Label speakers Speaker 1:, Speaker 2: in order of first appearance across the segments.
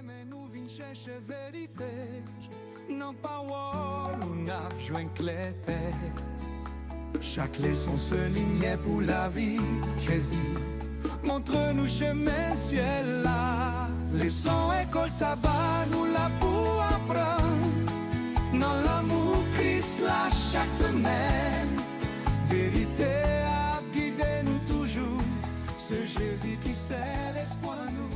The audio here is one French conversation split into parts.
Speaker 1: Mais nous vînes chercher vérité. Non pas on a besoin clair. Chaque leçon se lignait pour la vie. Jésus, montre-nous chemin ciel là. Leçon école sabbat nous la pour apprendre. Dans l'amour Christ là chaque semaine. Vérité a guidé nous toujours. Ce Jésus qui c'est l'espoir nous.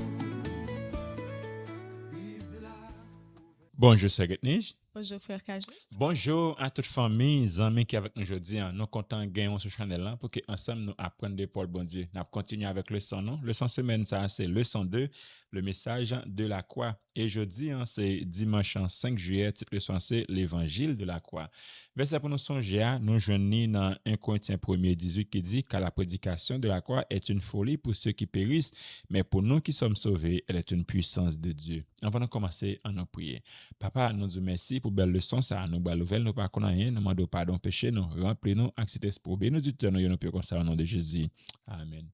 Speaker 2: Bonjour, c'est Getnij.
Speaker 3: Bonjour, frère Kajust.
Speaker 2: Bonjour à toute famille, amis qui avec nous aujourd'hui. Nous comptons gagner sur channel là pour que ensemble nous apprenions de Paul bon Dieu. Nous continuons avec le son non. Le son semaine ça c'est le son 2, le message de la croix. Et aujourd'hui c'est dimanche 5 juillet, titre le son c'est l'évangile de la croix. Verset pour nous songer, nous joignons dans 1 Corinthiens 1:18 qui dit car la prédication de la croix est une folie pour ceux qui périssent, mais pour nous qui sommes sauvés, elle est une puissance de Dieu. Avant de commencer, on nous prier. Papa, nous disons merci pour belle leçon ça nous belle nouvelle nous pas connait rien nous demandons pardon péché nous remplis-nous avec cet esprit nous dit nous peut comme ça au nom de Jésus. Amen.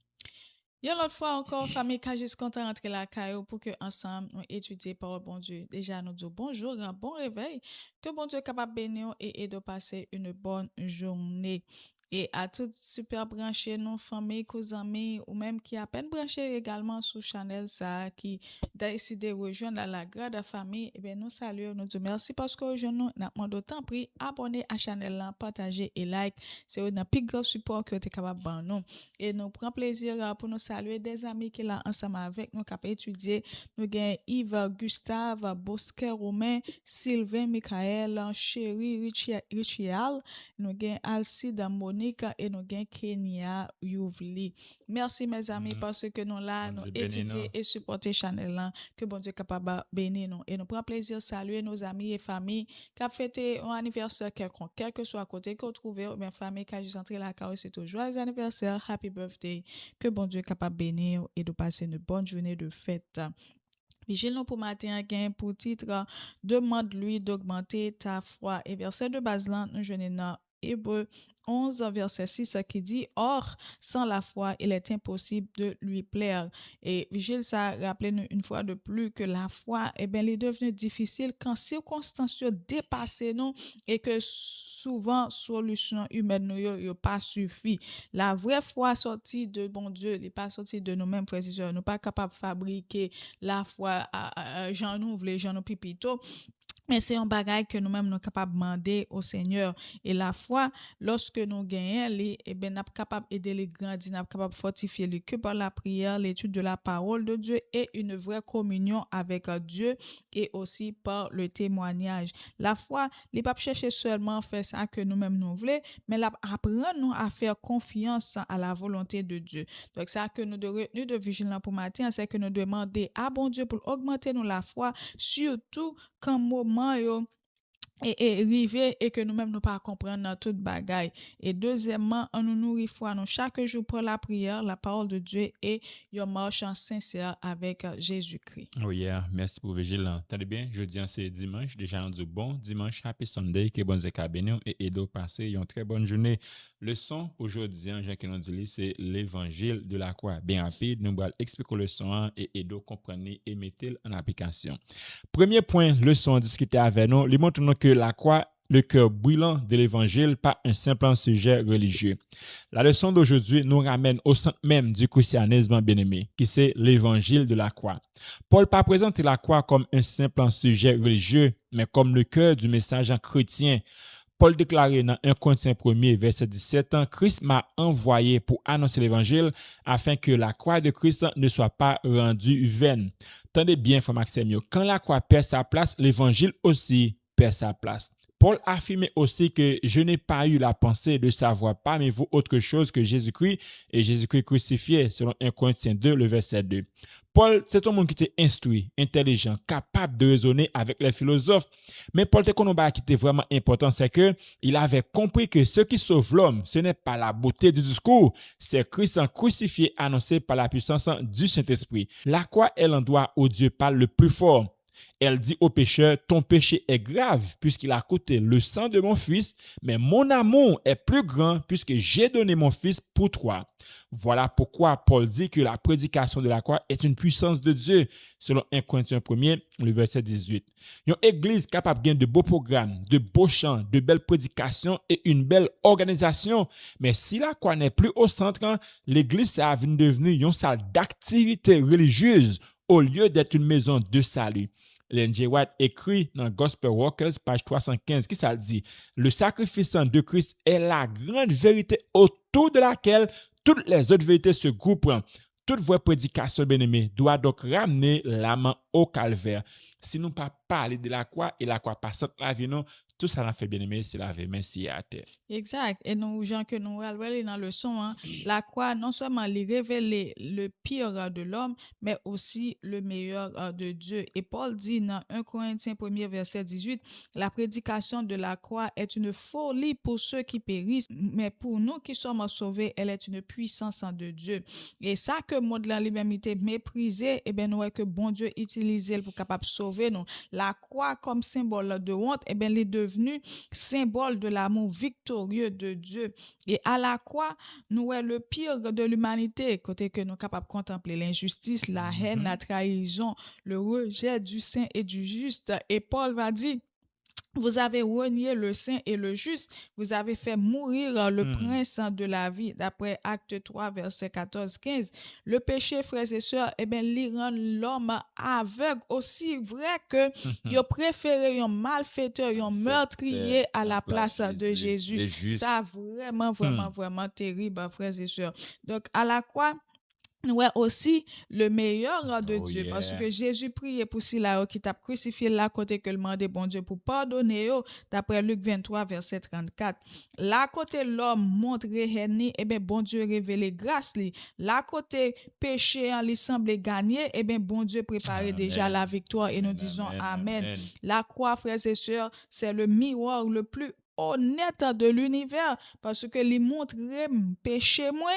Speaker 3: Yon l'autre fois encore, famille Kajus content rentrer la caillou pour que ensemble nous étudier parole bon Dieu. Déjà nous disons bonjour, un bon réveil, que bon Dieu capable bénir et de passer une bonne journée. Et à toutes super branchées, nos familles, cousins, ou même qui à peine branchées également sous Chanel, ça, qui décidé de rejoindre la grande famille, eh bien, nous saluons, nous disons merci parce que aujourd'hui, nous avons d'autant pris, abonner à Chanel, partager et like. C'est un plus grand support que vous êtes capable de nous. Et nous prenons plaisir pour nous saluer des amis qui sont ensemble avec nous, qui ont étudié. Nous avons Yves, Gustave, Bosquet, Romain, Sylvain, Michael, Chéri, Richial. Nous avons Alcide, Monique et nous avons Kenya Youvli. Merci mes amis parce que nous là, nous étudier et supporter Chanel là, que bon Dieu capable de bénir nous. Et nous prenons plaisir de saluer nos amis et familles qui ont fêté un anniversaire quelconque, quel que soit à côté que vous trouvez, ou bien famille qui a juste entré la carrière, c'est un joyeux anniversaire, happy birthday, que bon Dieu capable de bénir et de passer une bonne journée de fête. Vigile nous pour matin gain pour titre demande-lui d'augmenter ta foi et verset de base là nous jeune dans Hébreux 11 verset 6 qui dit or sans la foi il est impossible de lui plaire et Vigile ça rappelle une fois de plus que la foi elle est devenue difficile quand circonstances dépassent nous et que souvent solution humaine nous yo pas suffi. La vraie foi sortie de bon Dieu, n'est pas sortie de nous-mêmes frères et sœurs, nous pas capable de fabriquer la foi Jean nous voulons Jean nous pipito. Mais c'est un bagage que nous-mêmes nous capables de demander au Seigneur. Et la foi, lorsque nous gagnons, nous sommes capables d'aider les grandir, nous sommes capables de fortifier le cœur par la prière, l'étude de la parole de Dieu et une vraie communion avec Dieu et aussi par le témoignage. La foi, n'est pas chercher seulement faire ça que nous-mêmes nous voulons, mais apprendre nous à faire confiance à la volonté de Dieu. Donc, ça que nous devons retenir de vigilant pour matin, c'est que nous demander à bon Dieu pour augmenter nous la foi, surtout quand moment et river et que nous-mêmes nous pas comprendre dans toute bagaille. Et deuxièmement, on nous nourrit foi nous chaque jour pour la prière, la parole de Dieu et une marche sincère avec Jésus-Christ.
Speaker 2: Oui, yeah. Merci pour vigilant. T'as bien, jeudi c'est dimanche, déjà on dit bon dimanche, happy Sunday, que bon zeka béni et de passer une très bonne journée. Le son aujourd'hui, Jean qui nous dit c'est l'évangile de la croix. Bien rapide, nous allons expliquer le son et de comprendre et mettre en application. Premier point, le son discuté avec nous, lui montre que la croix, le cœur brûlant de l'évangile, pas un simple sujet religieux. La leçon d'aujourd'hui nous ramène au centre même du christianisme bien-aimé, qui c'est l'évangile de la croix. Paul pas présente la croix comme un simple sujet religieux, mais comme le cœur du message chrétien. Paul déclarait dans 1 Corinthiens 1 verset 17, Christ m'a envoyé pour annoncer l'évangile afin que la croix de Christ ne soit pas rendue vaine. Tendez bien, frère Maxime, quand la croix perd sa place, l'évangile aussi perd sa place. Paul affirmait aussi que je n'ai pas eu la pensée de savoir parmi vous autre chose que Jésus-Christ et Jésus-Christ crucifié, selon 1 Corinthiens 2, le verset 2. Paul, c'est un monde qui était instruit, intelligent, capable de raisonner avec les philosophes. Mais Paul, qui était vraiment important, c'est que il avait compris que ce qui sauve l'homme, ce n'est pas la beauté du discours, c'est Christ crucifié annoncé par la puissance du Saint-Esprit. La croix est l'endroit où Dieu parle le plus fort. Elle dit au pécheur, ton péché est grave puisqu'il a coûté le sang de mon fils, mais mon amour est plus grand puisque j'ai donné mon fils pour toi. Voilà pourquoi Paul dit que la prédication de la croix est une puissance de Dieu, selon 1 Corinthiens 1, le verset 18. Une église capable de gagner de beaux programmes, de beaux chants, de belles prédications et une belle organisation. Mais si la croix n'est plus au centre, l'église est devenue une salle d'activité religieuse au lieu d'être une maison de salut. Ellen G. White écrit dans Gospel Workers, page 315, qui ça dit, le sacrifice de Christ est la grande vérité autour de laquelle toutes les autres vérités se groupent. Toute vraie prédication, bien-aimé, doit donc ramener l'âme au calvaire. Si nous ne pas parler de la croix et la croix passante la vie, non, tout ça n'a fait bien-aimé, c'est la vie, merci à terre.
Speaker 3: Exact. Et nous, gens que nous allons dans le son, hein, la croix, non seulement les révéler le pire de l'homme, mais aussi le meilleur de Dieu. Et Paul dit dans 1 Corinthiens 1 verset 18, la prédication de la croix est une folie pour ceux qui périssent, mais pour nous qui sommes sauvés, elle est une puissance de Dieu. Et ça que moi de la liberté méprisé, eh bien, nous que bon Dieu utilisé pour capable sauver nous. La croix comme symbole de honte, eh bien, elle est devenu symbole de l'amour victorieux de Dieu. Et à la croix, nous est le pire de l'humanité, côté que nous sommes capables de contempler l'injustice, la haine, la trahison, le rejet du saint et du juste. Et Paul va dire, vous avez renié le saint et le juste, vous avez fait mourir le prince de la vie, d'après Acte 3, verset 14-15. Le péché, frères et sœurs, eh bien, il rend l'homme aveugle, aussi vrai que il préféré un malfaiteur, un meurtrier à la place de Jésus. Ça, vraiment terrible, frères et sœurs. Donc, à la croix, nous avons aussi le meilleur de Dieu, parce que Jésus priait pour cela qui t'a crucifié là côté que le mandé bon Dieu pour pardonner, d'après Luc 23 verset 34. Là côté l'homme montre haine, et bien bon Dieu révélé grâce li. Là côté péché en lui semble gagner, et bien bon Dieu préparait déjà la victoire et nous disons amen. La croix, frères et sœurs, c'est le miroir le plus honnête de l'univers, parce que lui montre péché moins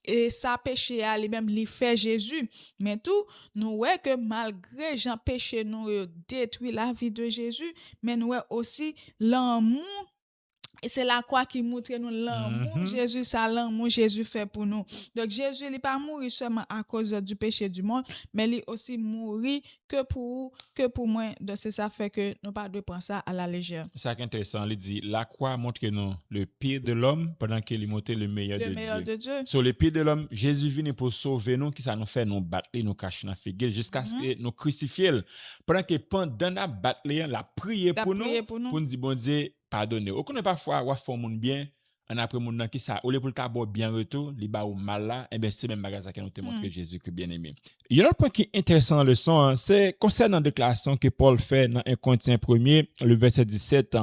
Speaker 3: et ça péché à lui-même lui fait Jésus. Mais tout nous voyons que malgré Jean péché nous détruit la vie de Jésus, mais nous voyons aussi l'amour. Et c'est la croix qui montre nous l'amour Jésus, ça l'amour Jésus fait pour nous. Donc Jésus, il n'est pas mort seulement à cause du péché du monde, mais il aussi mourir que pour moi. Donc c'est ça fait que nous pas de prendre ça à la légère.
Speaker 2: C'est ça qui est intéressant. Il dit, la croix montre nous le pire de l'homme pendant qu'il montre le meilleur de Dieu. Sur le pire de l'homme, Jésus vient pour sauver nous, qui ça nous fait nous battre, nous cacher dans la figure jusqu'à ce que nous crucifier. Pendant que pendant la battre, la prier pour nous dire bon Dieu, pardonner. Ou qu'on parfois wa font moun bien, en après moun nan qui ça, au lieu pour le tabo bien retour, li ba ou mal là, et bien c'est même bagage qui nous te montre Jésus que bien aimé. Il y a un autre point qui est intéressant dans le son, c'est concernant la déclaration que Paul fait dans 1 Corinthiens 1, le verset 17.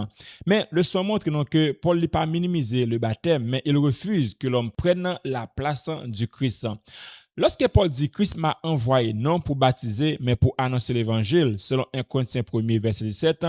Speaker 2: Mais le son montre que Paul n'a pas minimisé le baptême, mais il refuse que l'homme prenne la place du Christ. Lorsque Paul dit Christ m'a envoyé non pour baptiser, mais pour annoncer l'évangile, selon 1 Corinthiens 1, verset 17,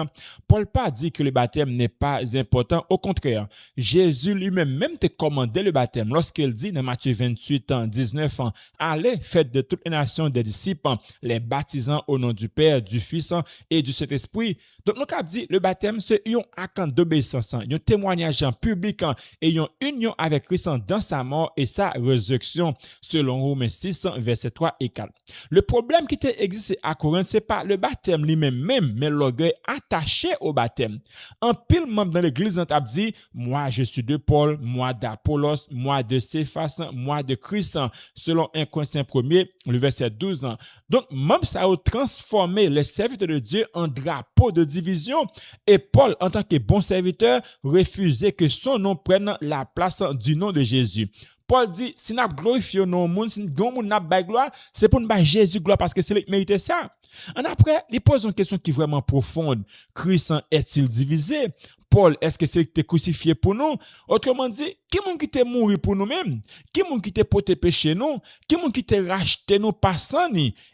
Speaker 2: Paul pas dit que le baptême n'est pas important. Au contraire, Jésus lui-même te commandait le baptême lorsqu'il dit dans Matthieu 28, 19, allez, faites de toutes les nations des disciples, les baptisant au nom du Père, du Fils et du Saint-Esprit. Donc, nous avons dit le baptême, c'est un acte d'obéissance, un témoignage public et une union avec Christ dans sa mort et sa résurrection, selon Romains 6, verset 3 et 4. Le problème qui existe à Corinthe, ce n'est pas le baptême lui-même, mais l'orgueil attaché au baptême. Un pile membre dans l'église a dit, moi je suis de Paul, moi d'Apollos, moi de Céphas, moi de Christ, selon 1 Corinthiens 1, le verset 12. Donc, même ça a transformé les serviteurs de Dieu en drapeau de division. Et Paul, en tant que bon serviteur, refusait que son nom prenne la place du nom de Jésus. Paul dit, si nous glorifions nos monde, si nous avons gloire, c'est pour nous battre Jésus gloire parce que c'est lui qui mérite ça. En après, il pose une question qui est vraiment profonde. Christ est-il divisé? Paul, est-ce que c'est lui qui t'a crucifié pour nous? Autrement dit, qui est-ce qui t'a mouru pour nous-mêmes? Qui est-ce qui t'a porté péché nous? Qui est-ce qui t'a racheté nous passant?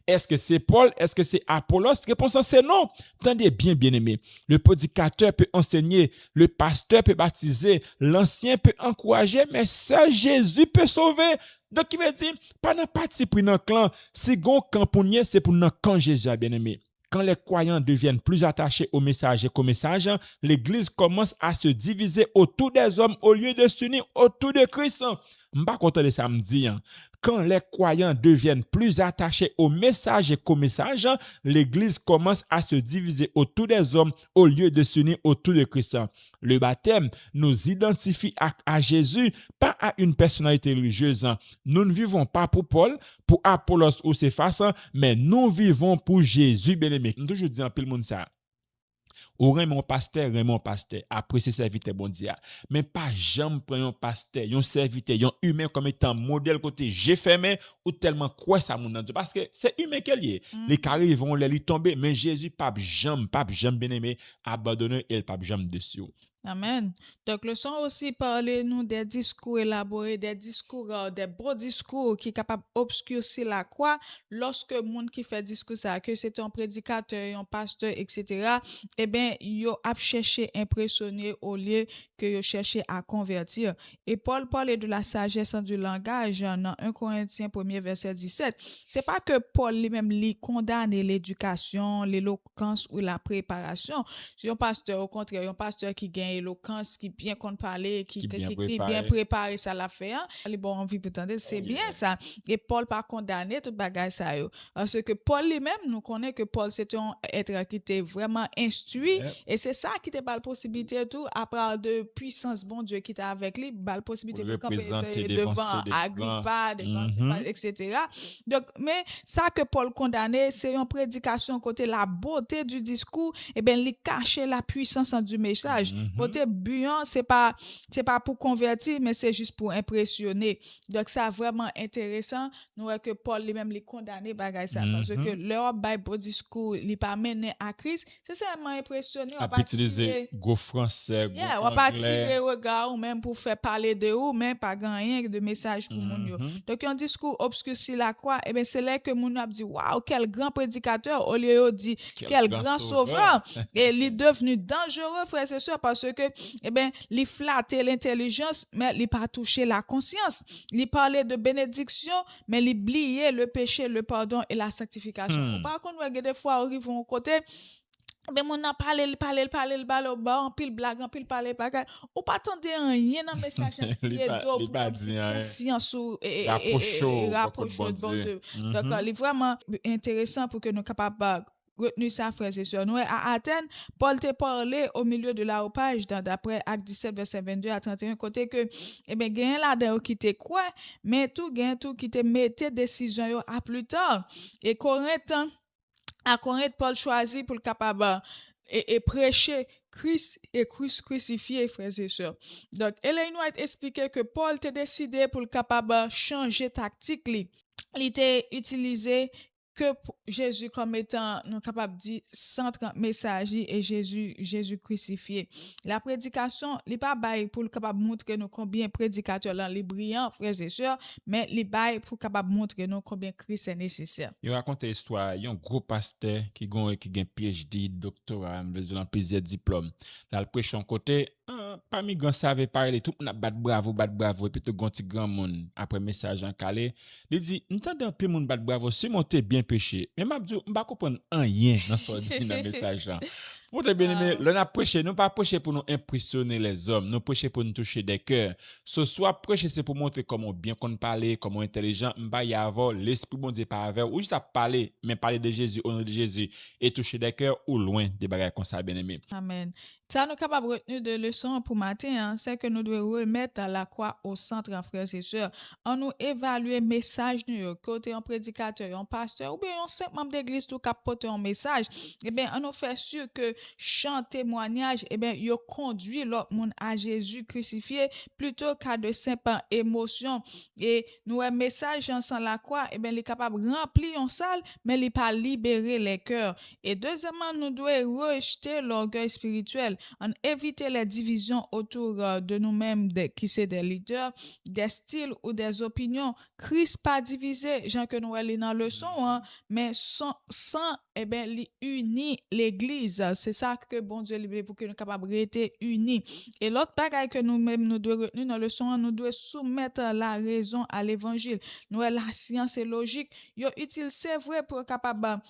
Speaker 2: Est-ce que c'est Paul? Est-ce que c'est Apollos? Réponse c'est non. Tendez bien, bien aimé. Le prédicateur peut enseigner, le pasteur peut baptiser, l'ancien peut encourager, mais seul Jésus peut sauver. Donc, il veut dire, pas dans parti pris dans le clan, si gon camp pour nous, c'est pour nous camp Jésus, bien aimé. Quand les croyants deviennent plus attachés au message qu'au message, l'Église commence à se diviser autour des hommes au lieu de s'unir autour de Christ. M'pas content de samedi. Quand les croyants deviennent plus attachés au message qu'au message, l'Église commence à se diviser autour des hommes au lieu de s'unir autour de Christ. Le baptême nous identifie à Jésus, pas à une personnalité religieuse. Nous ne vivons pas pour Paul, pour Apollos ou Céphas, mais nous vivons pour Jésus bien-aimé. Nous toujours disons pile monde ça. Ou mon pasteur, après c'est serviteur bon Dieu. Mais pas jamais prendre un pasteur, un serviteur, un humain comme étant modèle côté j'ai fermé ou tellement quoi ça mon Dieu parce que c'est humain qu'elle est. Les carrés vont les tomber mais Jésus pas jamais bien aimé abandonner et pas jamais dessus.
Speaker 3: Amen. Donc, le son aussi parler nous des discours élaborés, des beaux discours qui sont capables d'obscurcir la croix lorsque le monde qui fait discours ça, que c'est un prédicateur, un pasteur, etc., eh bien, yo a cherché impressionner au lieu que yo cherché à convertir. Et Paul parlait de la sagesse du langage dans 1 Corinthiens 1er verset 17. C'est pas que Paul lui-même lui condamne l'éducation, l'éloquence ou la préparation. C'est un pasteur, au contraire, un pasteur qui gagne éloquence, qui bien compte parler, qui bien préparé ça l'a fait. Les bon envie peut-entendre, c'est bien ça. Et Paul pas condamné tout bagage ça yo. Parce que Paul lui-même nous connaît que Paul c'était un être qui était vraiment instruit et c'est ça qui te la possibilité tout à part de puissance bon Dieu qui était avec lui, la possibilité de camper devant Agrippa, etc. Donc mais ça que Paul condamné, c'est une prédication côté la beauté du discours et ben il cacher la puissance du message. Côté buant, c'est pas pour convertir mais c'est juste pour impressionner. Donc ça vraiment intéressant, nous voyons que Paul lui-même les condamné bagay ça parce que leur beau discours il pas mené à Christ, c'est seulement impressionné
Speaker 2: on va utiliser go français, go
Speaker 3: on va pas tirer regard ou même pour faire parler de ou même pas rien de message pour moun yo. Donc un discours obscurci la croix et ben c'est là que moun a dit waouh quel grand prédicateur au lieu de dire quel grand sauveur et il est devenu dangereux frères et sœurs parce que eh ben il flattait l'intelligence mais il pas touché la conscience. Il parlait de bénédiction mais il oubliait le péché, le pardon et la sanctification. Par contre, nous des fois arrivons au côté ben mon a parlé le bal au bas en pile blague en pile parler bagarre ou pas attendre rien dans message qui est conscience et rapproche bon Dieu. Donc il est vraiment intéressant pour que nous capables retenir ça frères et sœurs. Nous à Athènes, Paul te parlé au milieu de l'aréopage d'après Acte 17 verset 22 à 31 côté que eh ben gain là-dedans qui te croit mais tout gain tout qui te mettait décision à plus tard et à Corinthe, Paul choisit pour le capable et prêcher Christ et Christ crucifié, frères et sœurs. Donc, Ellen White expliqué que Paul t'a décidé pour le capable changer tactique. Il était utilisé que Jésus comme étant nous capable de dire 130 messages et Jésus crucifié. La prédication, il pas bail pour le capable montrer nous combien prédicateur là les brillants frères et sœurs, mais il bail pour capable montrer nous combien Christ est nécessaire.
Speaker 2: Il raconte l'histoire, il y a un gros pasteur qui gagne PhD, doctorat, besoin plusieurs diplômes. Là le prêche en côté parmi grand savait parler tout on a bat bravo et puis tout grand monde après message en calé il dit entendez un peu monde bat bravo si monter bien péché mais m'a dit on pas comprendre rien dans ce dit dans message là pour te bien aimer l'on a prêché nous pas prêcher pour nous impressionner les hommes nous prêcher pour nous toucher des cœurs ce soit prêcher c'est pour montrer comment bien qu'on parler comment intelligent m'pa y avoir l'esprit bon Dieu par avec ou juste à parler mais parler de Jésus au nom de Jésus et toucher des cœurs ou loin des bagages comme ça bien aimé.
Speaker 3: Amen. Ça nous capable de retenir de leçon pour matin, c'est que nous devons remettre la croix au centre, frères et sœurs. En nous évaluer message nous côté un prédicateur, un pasteur ou bien un simple membre d'église tout capote un message. Eh bien, on nous fait sûr que chant témoignage, eh bien, il conduit l'autre monde à Jésus crucifié plutôt qu'à de simples émotions. Et nous un message sans la croix, eh bien, il est capable de remplir une salle, mais il n'est pas libérer les cœurs. Et deuxièmement, nous devons rejeter l'orgueil spirituel. En éviter les divisions autour de nous-mêmes qui c'est des leaders, des styles ou des opinions. Christ pas divisé, Jean que nous allons dans le leçon, mais sans eh ben unir l'église. C'est ça que bon Dieu libère pour que nous capables rester unis. Et l'autre bagaille que nous-mêmes nous devons retenir dans le leçon, nous devons soumettre la raison à l'évangile. Nous la science et logique, yo utile c'est vrai pour capable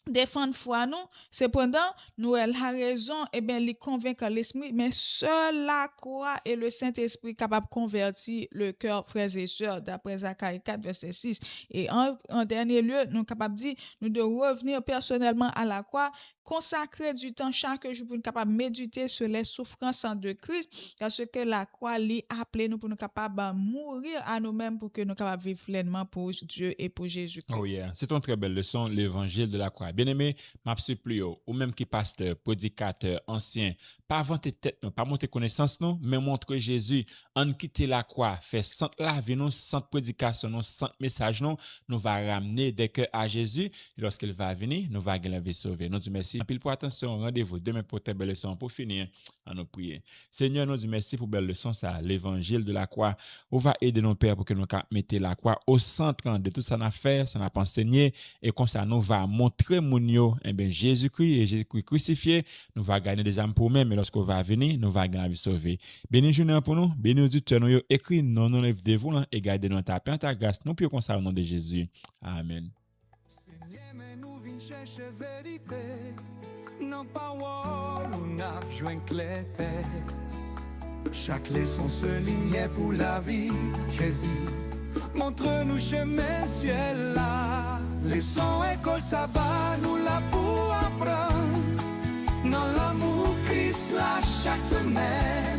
Speaker 3: défendre foi nous, cependant, nous avons la raison, et bien, il convainc l'esprit, mais seul la croix et le Saint-Esprit capable de convertir le cœur, frères et sœurs, d'après Zacharie 4, verset 6. Et en dernier lieu, nous sommes capables de dire, nous devons revenir personnellement à la croix, consacrer du temps chaque jour pour nous capables de méditer sur les souffrances de Christ, parce que la croix l'est appelée nous pour nous capables de mourir à nous-mêmes pour que nous capables de vivre pleinement pour Dieu et pour Jésus-Christ.
Speaker 2: Oh yeah, c'est une très belle leçon, l'évangile de la croix. Bien-aimé, m'a supplie ou même qui pasteur, prédicateur, ancien, pas vanter tête non, pas monter connaissance non, mais montre Jésus, en quitter la croix, fait sans la vie non, sans prédication non, sans message non, nous va ramener des cœurs à Jésus, et lorsqu'il va venir, nous va gagner la vie sauvée. Nous disons merci. Pile pour attention, rendez-vous demain pour très belle leçon. Pour finir, à nous prier. Seigneur, nous disons merci pour belle leçon, ça, l'évangile de la croix. On va aider nos pères pour que nous mettions la croix au centre de tout ça n'a fait, ça n'a pas enseigné, et comme ça nous va montrer mon yo, eh bien Jésus-Christ et Jésus-Christ crucifié, nous va gagner des âmes pour nous, mais lorsqu'on va venir, nous va gagner la vie sauvée. Béni journée pour nous, béni auditeurs nous écrit non nous lève de vous là et gardez nous ta paix en ta grâce, nous prions comme ça au nom de Jésus. Amen.
Speaker 1: Seigneur, mais nous vînes chercher vérité. Non parole, on a besoin clair tête. Chaque leçon se lignait pour la vie, Jésus. Montre-nous chemin ciel là. Leçon école sabbat, nous là pour apprendre. Dans l'amour Christ là chaque semaine.